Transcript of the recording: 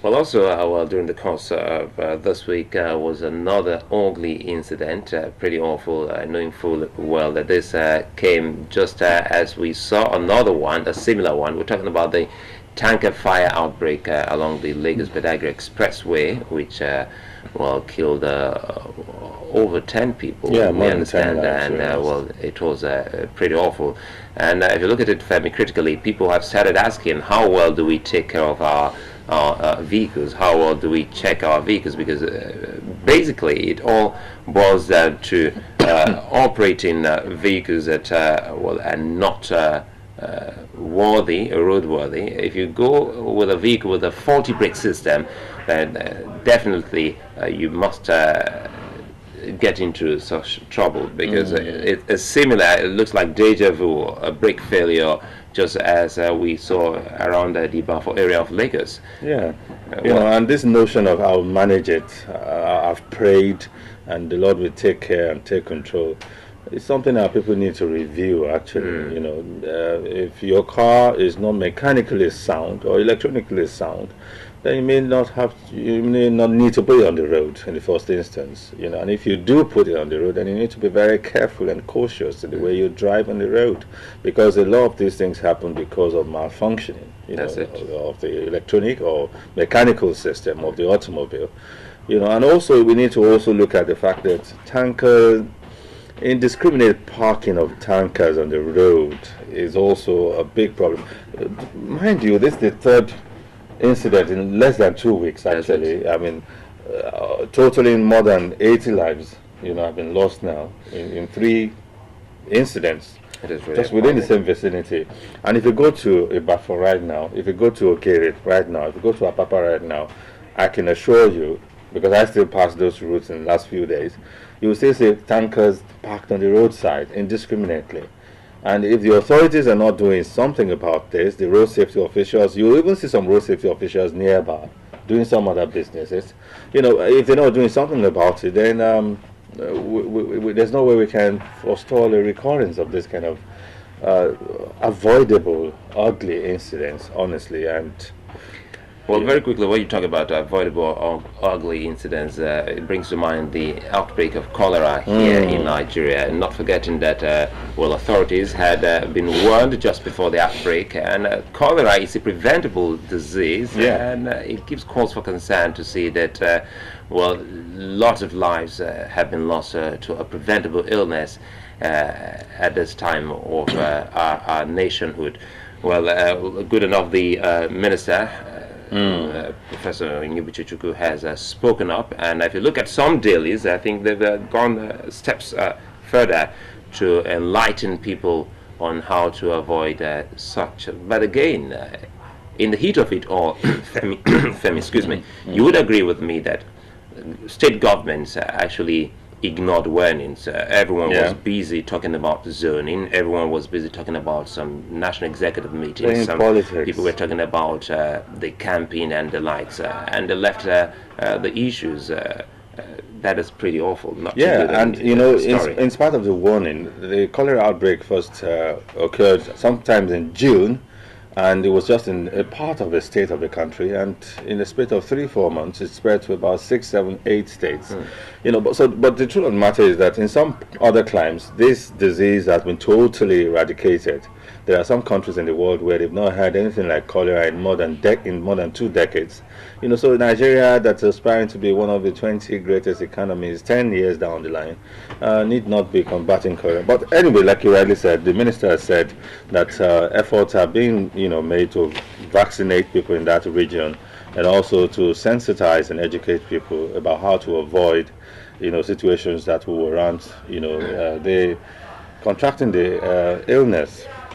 Well, also, during the course of this week was another ugly incident, pretty awful, knowing full well that this came just as we saw another one, a similar one. We're talking about the tanker fire outbreak along the Lagos-Badagry Expressway, which, killed over 10 people, Yeah, we more than 10 understand, lives, and yes. it was pretty awful. And if you look at it, Femi, critically, people have started asking, how well do we take care of our vehicles? How well do we check our vehicles? Because basically, it all boils down to operating vehicles that are not roadworthy. If you go with a vehicle with a faulty brake system, then definitely you must get into such trouble, because it's similar. It looks like deja vu, a brake failure, just as we saw around the Bafo area of Lagos. Yeah, and this notion of I'll manage it, I've prayed, and the Lord will take care and take control. It's something that people need to review. Actually, if your car is not mechanically sound or electronically sound, then you may not need to put it on the road in the first instance. And if you do put it on the road, then you need to be very careful and cautious in the way you drive on the road, because a lot of these things happen because of malfunctioning, of the electronic or mechanical system of the automobile. And also we need to also look at the fact that indiscriminate parking of tankers on the road is also a big problem. Mind you, this is the third incident in less than 2 weeks, actually. I mean, totaling more than 80 lives, have been lost now in 3 incidents. It is really Just within the same vicinity. And if you go to Ibafo right now, if you go to Okere right now, if you go to Apapa right now, I can assure you, because I still pass those routes in the last few days, you will still see tankers parked on the roadside indiscriminately. And if the authorities are not doing something about this, the road safety officials, you will even see some road safety officials nearby doing some other businesses. If they're not doing something about it, then there's no way we can forestall a recurrence of this kind of avoidable, ugly incidents, honestly. And well, very quickly, when you talk about avoidable or ugly incidents, it brings to mind the outbreak of cholera here in Nigeria. And not forgetting that, authorities had been warned just before the outbreak. And cholera is a preventable disease, and it gives cause for concern to see that, lots of lives have been lost to a preventable illness at this time of our nationhood. Well, good enough, the minister. Professor Nyubichuchuku has spoken up, and if you look at some dailies, I think they've gone steps further to enlighten people on how to avoid such. But again, in the heat of it all, Femi, excuse me, you would agree with me that state governments actually ignored warnings. Everyone was busy talking about zoning. Everyone was busy talking about some national executive meetings. Some politics. People were talking about the campaign and the likes, and they left the issues. That is pretty awful. Not and in spite of the warning, the cholera outbreak first occurred sometimes in June, and it was just in a part of the state of the country, and in the space of 3-4 months it spread to about 6, 7, 8 states. But the truth of the matter is that in some other climes this disease has been totally eradicated. There are some countries in the world where they've not had anything like cholera in more than 2 decades. So Nigeria, that's aspiring to be one of the 20 greatest economies 10 years down the line, need not be combating cholera. But anyway, like you rightly said, the minister has said that efforts are being made to vaccinate people in that region, and also to sensitize and educate people about how to avoid situations that will warrant they contracting the illness.